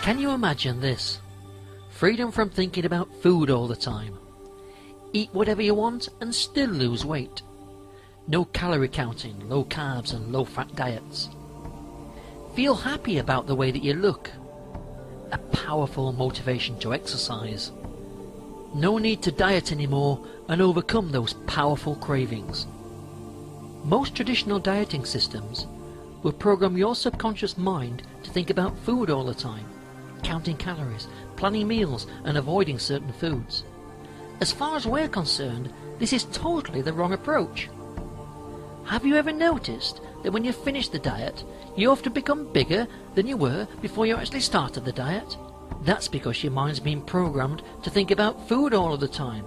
Can you imagine this? Freedom from thinking about food all the time. Eat whatever you want and still lose weight. No calorie counting, low carbs and low fat diets. Feel happy about the way that you look. A powerful motivation to exercise. No need to diet anymore and overcome those powerful cravings. Most traditional dieting systems will program your subconscious mind to think about food all the time, counting calories, planning meals and avoiding certain foods. As far as we're concerned, this is totally the wrong approach. Have you ever noticed that when you finish the diet, you often become bigger than you were before you actually started the diet? That's because your mind's been programmed to think about food all of the time.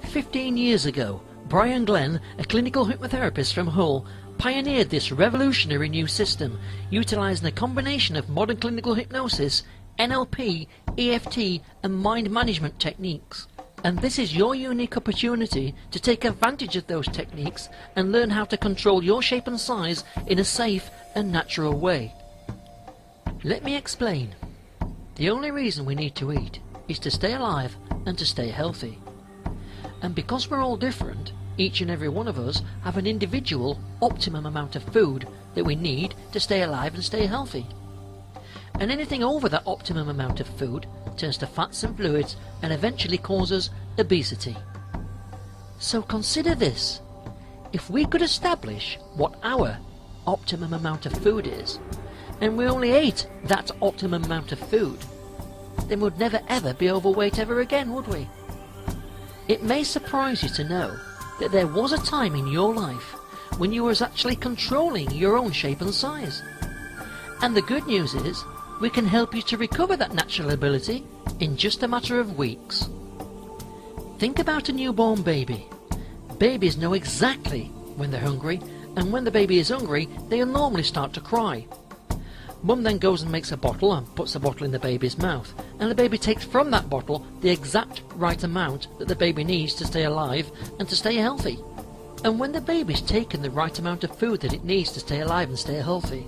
15 years ago, Brian Glenn, a clinical hypnotherapist from Hull, pioneered this revolutionary new system, utilizing a combination of modern clinical hypnosis, NLP, EFT and mind management techniques. And this is your unique opportunity to take advantage of those techniques and learn how to control your shape and size in a safe and natural way. Let me explain. The only reason we need to eat is to stay alive and to stay healthy. And because we're all different, each and every one of us have an individual optimum amount of food that we need to stay alive and stay healthy. And anything over that optimum amount of food turns to fats and fluids and eventually causes obesity. So consider this. If we could establish what our optimum amount of food is, and we only ate that optimum amount of food, then we'd never ever be overweight ever again, would we? It may surprise you to know that there was a time in your life when you was actually controlling your own shape and size. And the good news is, we can help you to recover that natural ability in just a matter of weeks. Think about a newborn baby. Babies know exactly when they're hungry, and when the baby is hungry, they'll normally start to cry. Mum then goes and makes a bottle and puts the bottle in the baby's mouth, and the baby takes from that bottle the exact right amount that the baby needs to stay alive and to stay healthy. And when the baby's taken the right amount of food that it needs to stay alive and stay healthy,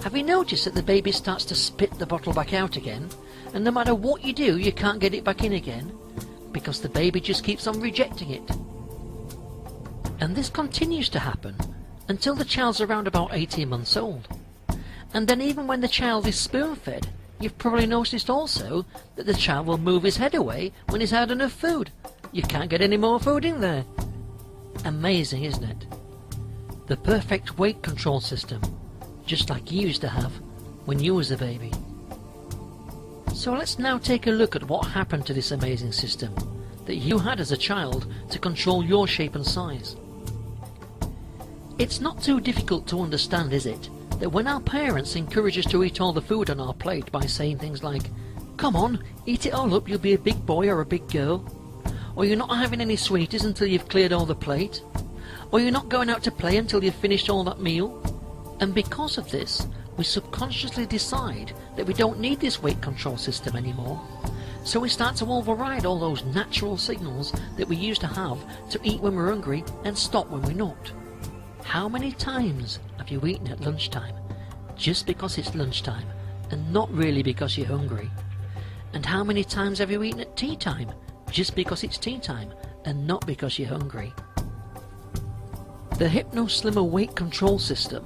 have you noticed that the baby starts to spit the bottle back out again, and no matter what you do, you can't get it back in again, because the baby just keeps on rejecting it? And this continues to happen until the child's around about 18 months old. And then even when the child is spoon-fed, you've probably noticed also that the child will move his head away when he's had enough food. You can't get any more food in there. Amazing, isn't it? The perfect weight control system, just like you used to have when you was a baby. So let's now take a look at what happened to this amazing system that you had as a child to control your shape and size. It's not too difficult to understand, is it, that when our parents encourage us to eat all the food on our plate by saying things like, "Come on, eat it all up, you'll be a big boy or a big girl," or "You're not having any sweeties until you've cleared all the plate," or "You're not going out to play until you've finished all that meal." And because of this, we subconsciously decide that we don't need this weight control system anymore. So we start to override all those natural signals that we used to have to eat when we're hungry and stop when we're not. How many times have you eaten at lunchtime just because it's lunchtime and not really because you're hungry? And how many times have you eaten at tea time just because it's tea time and not because you're hungry? The Hypnoslimmer weight control system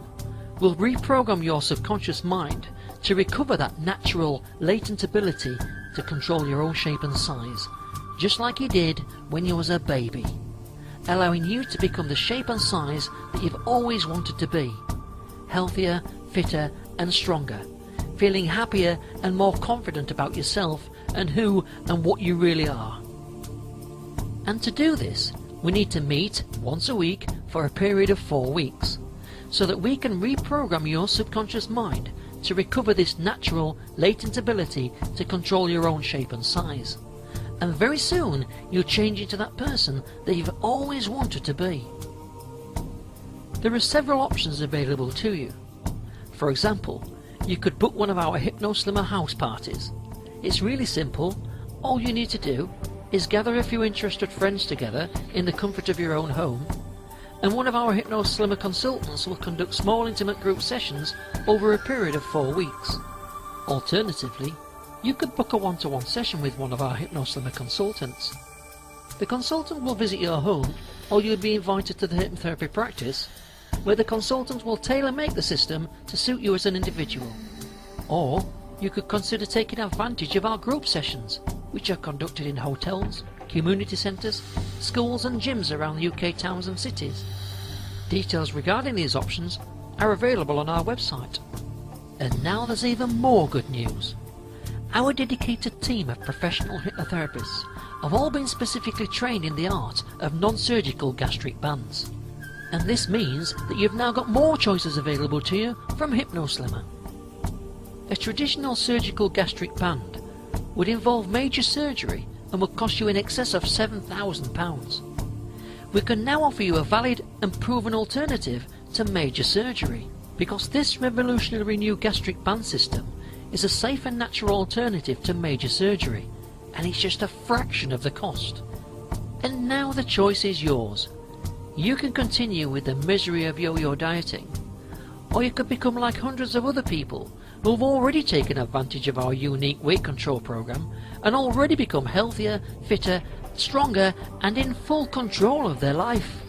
will reprogram your subconscious mind to recover that natural, latent ability to control your own shape and size, just like you did when you was a baby, allowing you to become the shape and size that you've always wanted to be, healthier, fitter and stronger, feeling happier and more confident about yourself and who and what you really are. And to do this, we need to meet once a week for a period of 4 weeks, so that we can reprogram your subconscious mind to recover this natural, latent ability to control your own shape and size. And very soon, you'll change into that person that you've always wanted to be. There are several options available to you. For example, you could book one of our Hypnoslimmer house parties. It's really simple. All you need to do is gather a few interested friends together in the comfort of your own home, and one of our Hypnoslimmer consultants will conduct small intimate group sessions over a period of 4 weeks. Alternatively, you could book a one-to-one session with one of our Hypnoslimmer consultants. The consultant will visit your home, or you'll be invited to the hypnotherapy practice, where the consultant will tailor-make the system to suit you as an individual. Or you could consider taking advantage of our group sessions, which are conducted in hotels, community centres, schools and gyms around the UK towns and cities. Details regarding these options are available on our website. And now there's even more good news. Our dedicated team of professional hypnotherapists have all been specifically trained in the art of non-surgical gastric bands. And this means that you've now got more choices available to you from Hypnoslimmer. A traditional surgical gastric band would involve major surgery and would cost you in excess of £7,000. We can now offer you a valid and proven alternative to major surgery, because this revolutionary new gastric band system is a safe and natural alternative to major surgery, and it's just a fraction of the cost. And now the choice is yours. You can continue with the misery of yo-yo dieting, or you could become like hundreds of other people who've already taken advantage of our unique weight control program and already become healthier, fitter, stronger and in full control of their life.